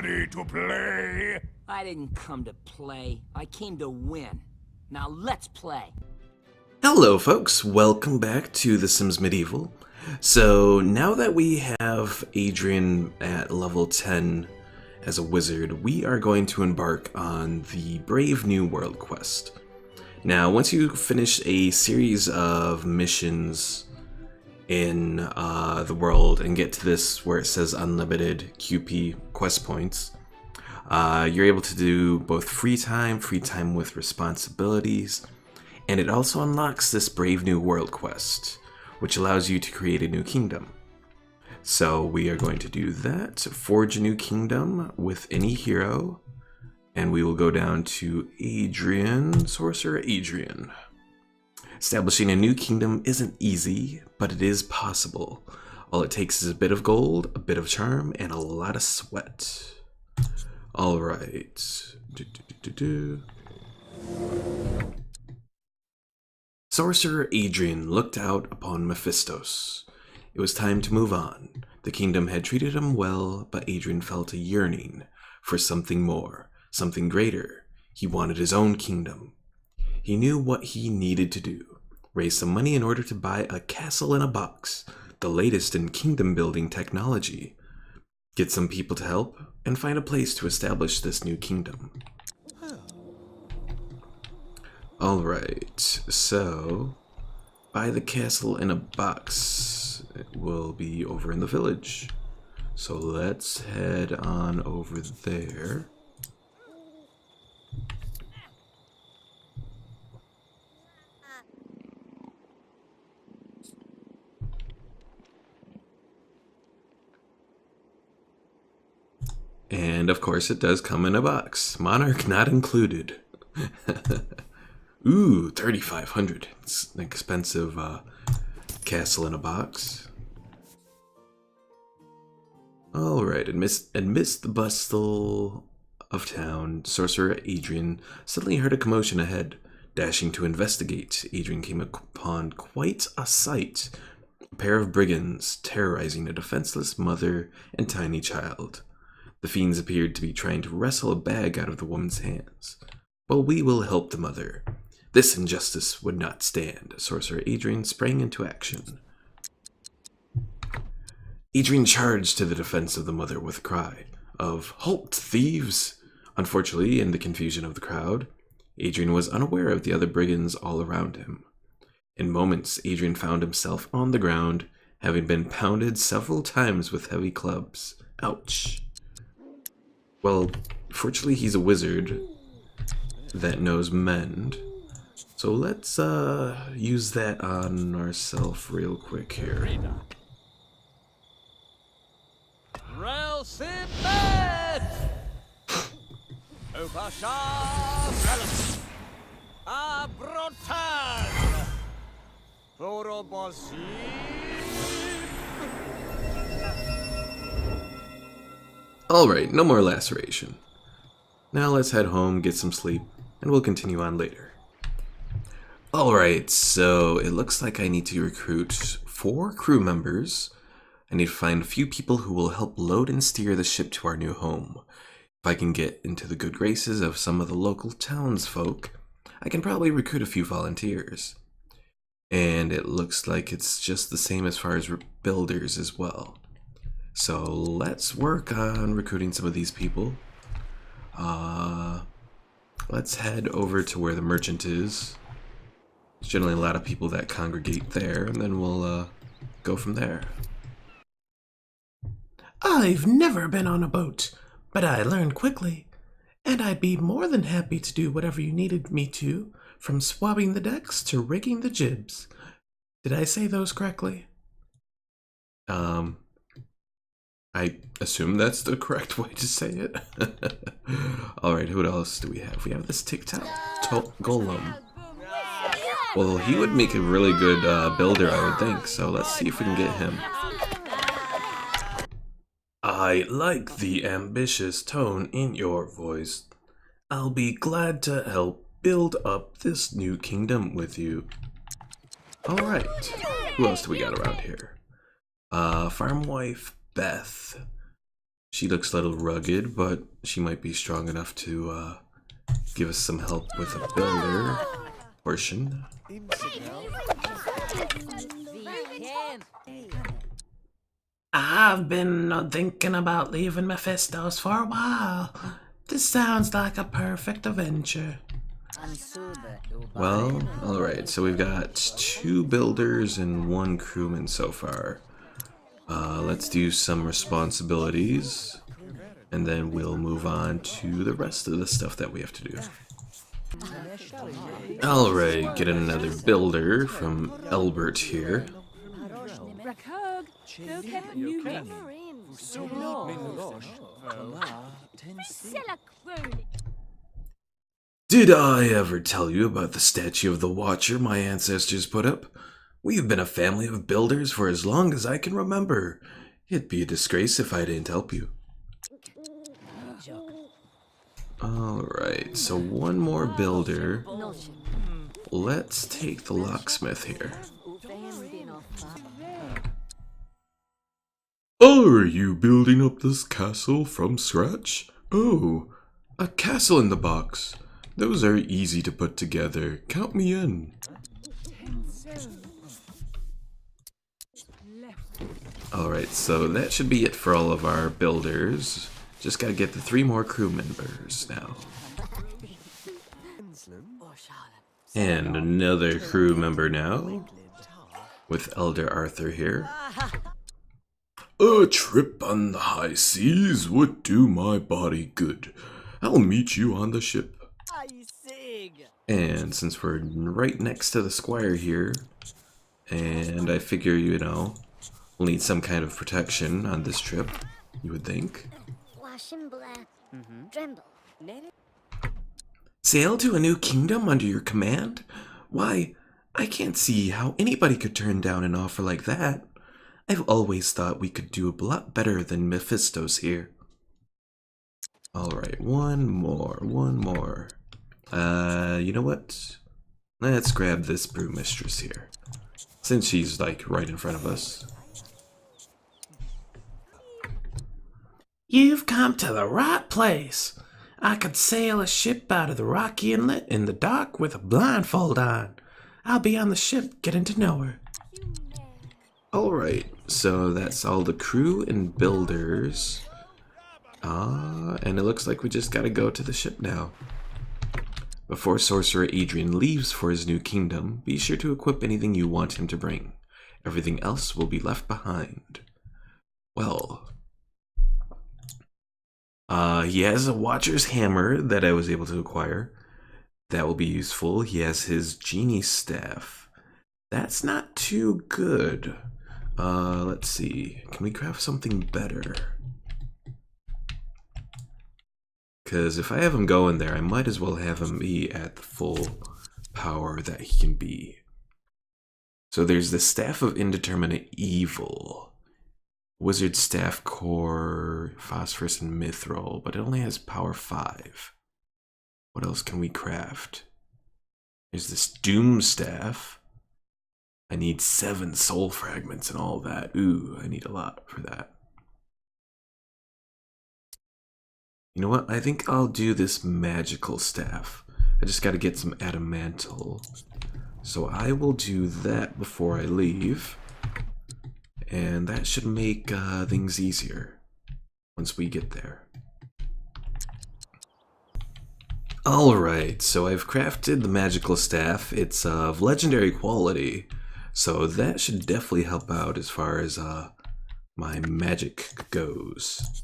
ready to play? I didn't come to play. I came to win. Now let's play. Hello folks, welcome back to The Sims Medieval. So now that we have Adrien at level 10 as a wizard, we are going to embark on the Brave New World quest. Now once you finish a series of missions in the world and get to this where it says unlimited QP quest points, you're able to do both free time with responsibilities, and it also unlocks this Brave New World quest, which allows you to create a new kingdom. So we are going to do that, forge a new kingdom with any hero, and we will go down to Adrien, Sorcerer Adrien. Establishing a new kingdom isn't easy, but it is possible. All it takes is a bit of gold, a bit of charm, and a lot of sweat. Alright. Sorcerer Adrien looked out upon Mephistos. It was time to move on. The kingdom had treated him well, but Adrien felt a yearning for something more, something greater. He wanted his own kingdom. He knew what he needed to do. Raise some money in order to buy a castle in a box, the latest in kingdom building technology. Get some people to help, and find a place to establish this new kingdom. Alright, so buy the castle in a box. It will be over in the village. So let's head on over there. And of course it does come in a box. Monarch not included. Ooh, 3,500. It's an expensive castle in a box. Alright, amidst the bustle of town, Sorcerer Adrien suddenly heard a commotion ahead. Dashing to investigate, Adrien came upon quite a sight. A pair of brigands terrorizing a defenseless mother and tiny child. The fiends appeared to be trying to wrestle a bag out of the woman's hands. Well, we will help the mother. This injustice would not stand. Sorcerer Adrien sprang into action. Adrien charged to the defense of the mother with a cry of, "Halt, thieves!" Unfortunately, in the confusion of the crowd, Adrien was unaware of the other brigands all around him. In moments, Adrien found himself on the ground, having been pounded several times with heavy clubs. Ouch. Well, fortunately he's a wizard that knows mend. So let's use that on ourselves real quick here. Alright, no more laceration. Now let's head home, get some sleep, and we'll continue on later. Alright, so it looks like I need to recruit 4 crew members. I need to find a few people who will help load and steer the ship to our new home. If I can get into the good graces of some of the local townsfolk, I can probably recruit a few volunteers. And it looks like it's just the same as far as builders as well. So let's work on recruiting some of these people. Let's head over to where the merchant is. There's generally a lot of people that congregate there, and then we'll go from there. I've never been on a boat, but I learned quickly, and I'd be more than happy to do whatever you needed me to, from swabbing the decks to rigging the jibs. Did I say those correctly? I assume that's the correct way to say it. Alright, who else do we have? We have this Tic-Tac Golem. Well, he would make a really good builder, I would think, so let's see if we can get him. I like the ambitious tone in your voice. I'll be glad to help build up this new kingdom with you. Alright, who else do we got around here? Farm wife Beth. She looks a little rugged, but she might be strong enough to give us some help with a builder portion. I've been thinking about leaving Mephistos for a while. This sounds like a perfect adventure. Well, alright, so we've got 2 builders and 1 crewman so far. Let's do some responsibilities, and then we'll move on to the rest of the stuff that we have to do. Alright, get another builder from Albert here. Did I ever tell you about the statue of the Watcher my ancestors put up? We've been a family of builders for as long as I can remember. It'd be a disgrace if I didn't help you. Alright, so 1 more builder. Let's take the locksmith here. Are you building up this castle from scratch? Oh, a castle in the box. Those are easy to put together. Count me in. Alright, so that should be it for all of our builders. Just gotta get the 3 more crew members now. And another crew member now, with Elder Arthur here. A trip on the high seas would do my body good. I'll meet you on the ship. And since we're right next to the squire here, and I figure, you know, we'll need some kind of protection on this trip, you would think. Sail to a new kingdom under your command? Why, I can't see how anybody could turn down an offer like that. I've always thought we could do a lot better than Mephistos here. Alright, one more. You know what? Let's grab this brewmistress here, since she's like right in front of us. You've come to the right place. I could sail a ship out of the rocky inlet in the dark with a blindfold on. I'll be on the ship getting to know her. Alright, so that's all the crew and builders. And it looks like we just gotta go to the ship now. Before Sorcerer Adrien leaves for his new kingdom, be sure to equip anything you want him to bring. Everything else will be left behind. Well, he has a Watcher's hammer that I was able to acquire. That will be useful. He has his genie staff. That's not too good. Let's see. Can we craft something better? Because if I have him go in there, I might as well have him be at the full power that he can be. So there's the Staff of Indeterminate Evil. Wizard Staff Core, Phosphorus, and Mithril, but it only has power 5. What else can we craft? There's this Doom Staff. I need 7 soul fragments and all that. Ooh, I need a lot for that. You know what? I think I'll do this magical staff. I just gotta get some adamantle. So I will do that before I leave. And that should make things easier once we get there. Alright, so I've crafted the magical staff. It's of legendary quality. So that should definitely help out as far as my magic goes.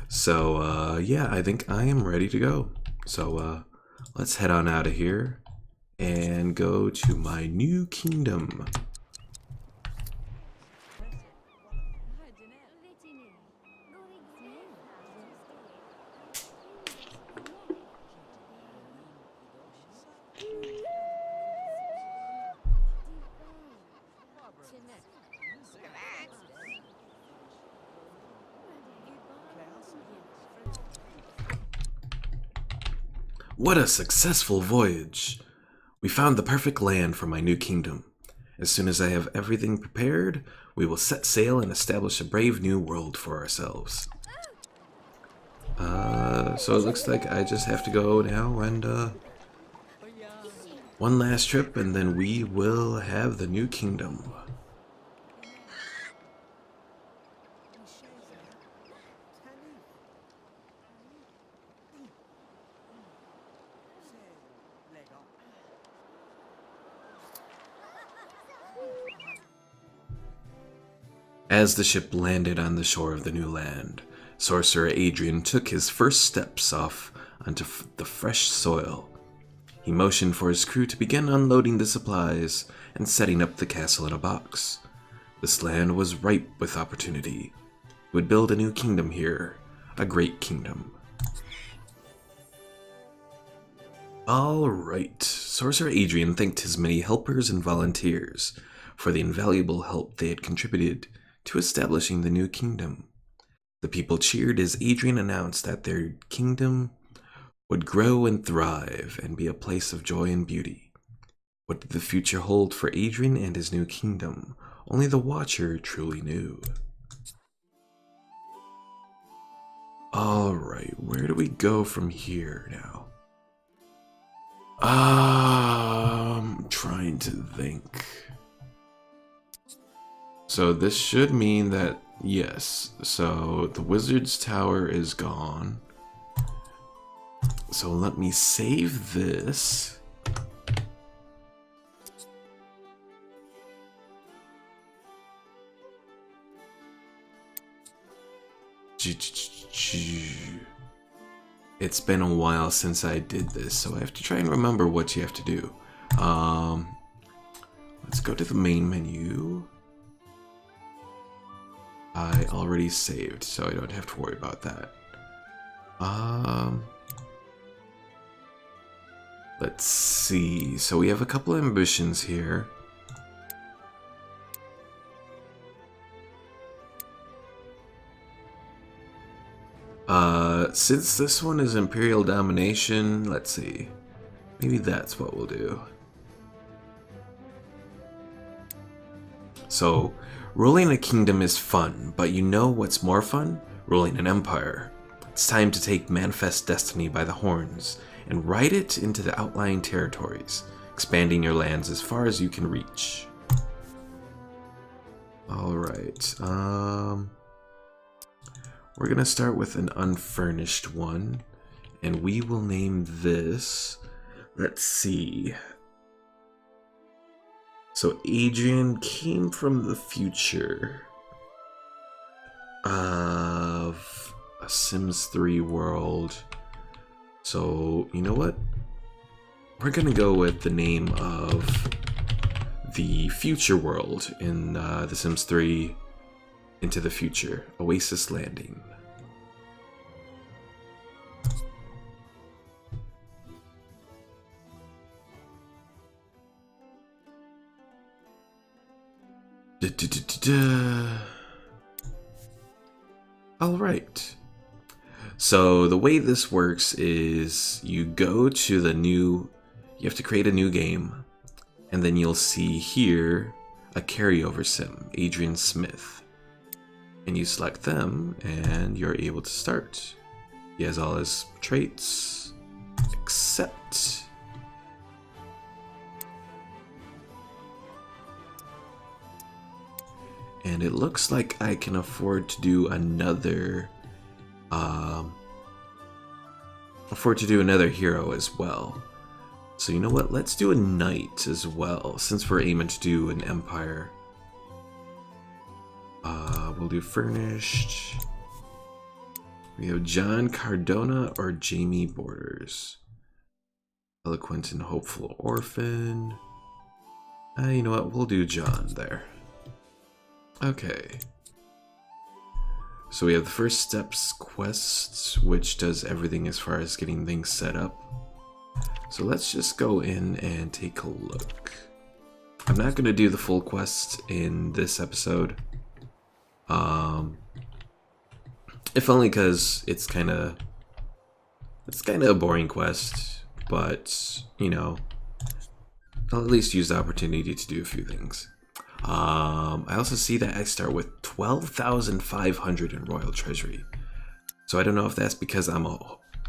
So yeah, I think I am ready to go. So let's head on out of here and go to my new kingdom. What a successful voyage! We found the perfect land for my new kingdom. As soon as I have everything prepared, we will set sail and establish a brave new world for ourselves. So it looks like I just have to go now and, one last trip and then we will have the new kingdom. As the ship landed on the shore of the new land, Sorcerer Adrien took his first steps off onto the fresh soil. He motioned for his crew to begin unloading the supplies and setting up the castle in a box. This land was ripe with opportunity. He would build a new kingdom here, a great kingdom. Alright, Sorcerer Adrien thanked his many helpers and volunteers for the invaluable help they had contributed to establishing the new kingdom. The people cheered as Adrien announced that their kingdom would grow and thrive and be a place of joy and beauty. What did the future hold for Adrien and his new kingdom? Only the Watcher truly knew. Alright, where do we go from here now? I'm trying to think. So this should mean that, yes, so the Wizard's Tower is gone. So let me save this. It's been a while since I did this, so I have to try and remember what you have to do. Let's go to the main menu. I already saved, so I don't have to worry about that. Let's see. So we have a couple of ambitions here. Since this one is Imperial Domination, let's see. Maybe that's what we'll do. So, ruling a kingdom is fun, but you know what's more fun? Ruling an empire. It's time to take Manifest Destiny by the horns and ride it into the outlying territories, expanding your lands as far as you can reach. Alright, we're gonna start with an unfurnished one, and we will name this, let's see. So Adrien came from the future of a Sims 3 world. So, you know what? We're gonna go with the name of the future world in The Sims 3 Into the Future, Oasis Landing. Alright. So the way this works is you go to the new, you have to create a new game, and then you'll see here a carryover sim, Adrien Smith. And you select them and you're able to start. He has all his traits, except and it looks like I can afford to do another hero as well. So you know what? Let's do a knight as well, since we're aiming to do an empire. We'll do furnished. We have John Cardona or Jamie Borders. Eloquent and hopeful orphan. You know what? We'll do John there. Okay. So we have the first steps quest, which does everything as far as getting things set up. So let's just go in and take a look. I'm not going to do the full quest in this episode. If only because it's kind of a boring quest, but you know, I'll at least use the opportunity to do a few things. I also see that I start with 12,500 in Royal Treasury. So I don't know if that's because I'm a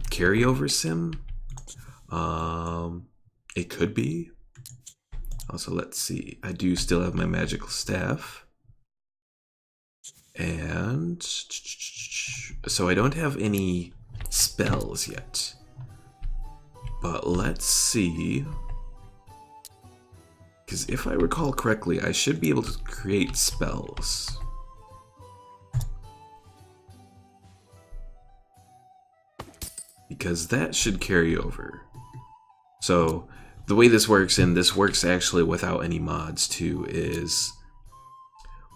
carryover sim. It could be. Also, let's see. I do still have my magical staff. And so I don't have any spells yet. But let's see. Because if I recall correctly, I should be able to create spells. Because that should carry over. So the way this works, and this works actually without any mods too, is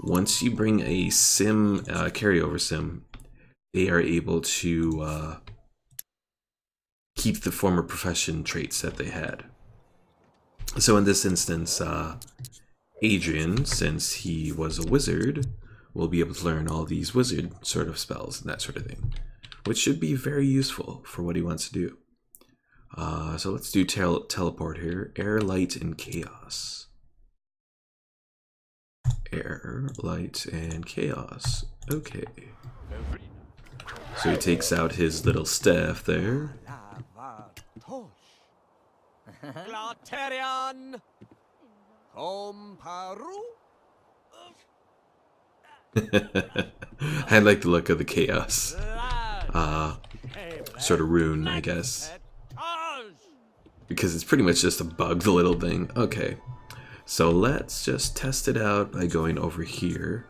once you bring a sim, carryover sim, they are able to keep the former profession traits that they had. So in this instance, Adrien, since he was a wizard, will be able to learn all these wizard sort of spells and that sort of thing, which should be very useful for what he wants to do. So let's do teleport here. Air, light, and chaos. Air, light, and chaos. Okay. So he takes out his little staff there. I like the look of the chaos. Sort of rune, I guess. Because it's pretty much just a bug, the little thing. Okay. So let's just test it out by going over here.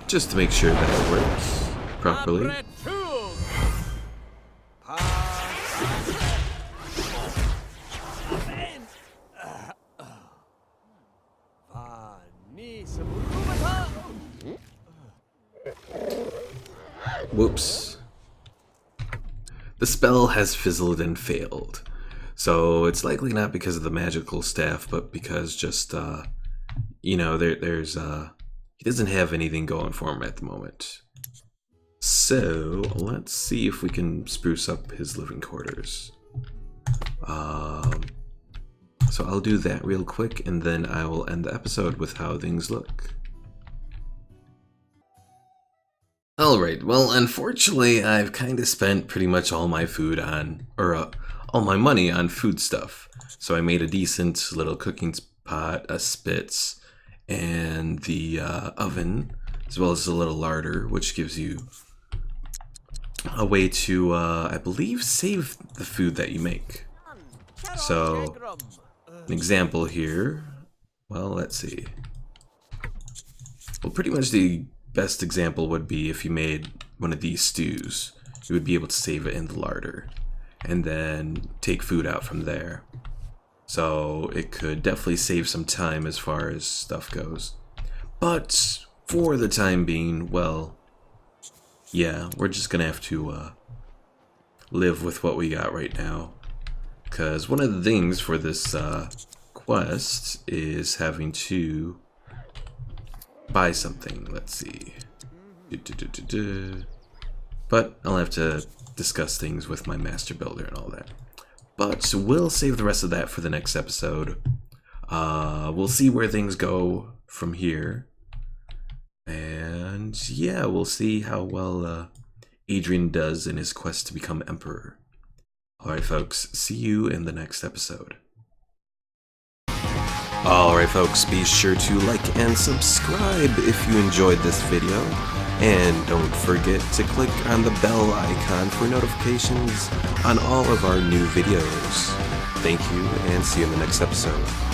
Just to make sure that it works properly. Whoops. The spell has fizzled and failed. So it's likely not because of the magical staff, but because just, you know, he doesn't have anything going for him at the moment. So let's see if we can spruce up his living quarters. So I'll do that real quick, and then I will end the episode with how things look. Alright, well, unfortunately, I've kind of spent pretty much all my food on, or all my money on food stuff. So I made a decent little cooking pot, a spits, and the oven, as well as a little larder, which gives you a way to, I believe, save the food that you make. So, an example here, well, let's see. Well, pretty much the best example would be if you made one of these stews. You would be able to save it in the larder and then take food out from there. So it could definitely save some time as far as stuff goes. But for the time being, well, yeah, we're just gonna have to live with what we got right now. Because one of the things for this quest is having to buy something. Let's see. But I'll have to discuss things with my master builder and all that. But we'll save the rest of that for the next episode. We'll see where things go from here. And yeah, we'll see how well Adrien does in his quest to become emperor. Alright folks, see you in the next episode. Alright folks, be sure to like and subscribe if you enjoyed this video. And don't forget to click on the bell icon for notifications on all of our new videos. Thank you, and see you in the next episode.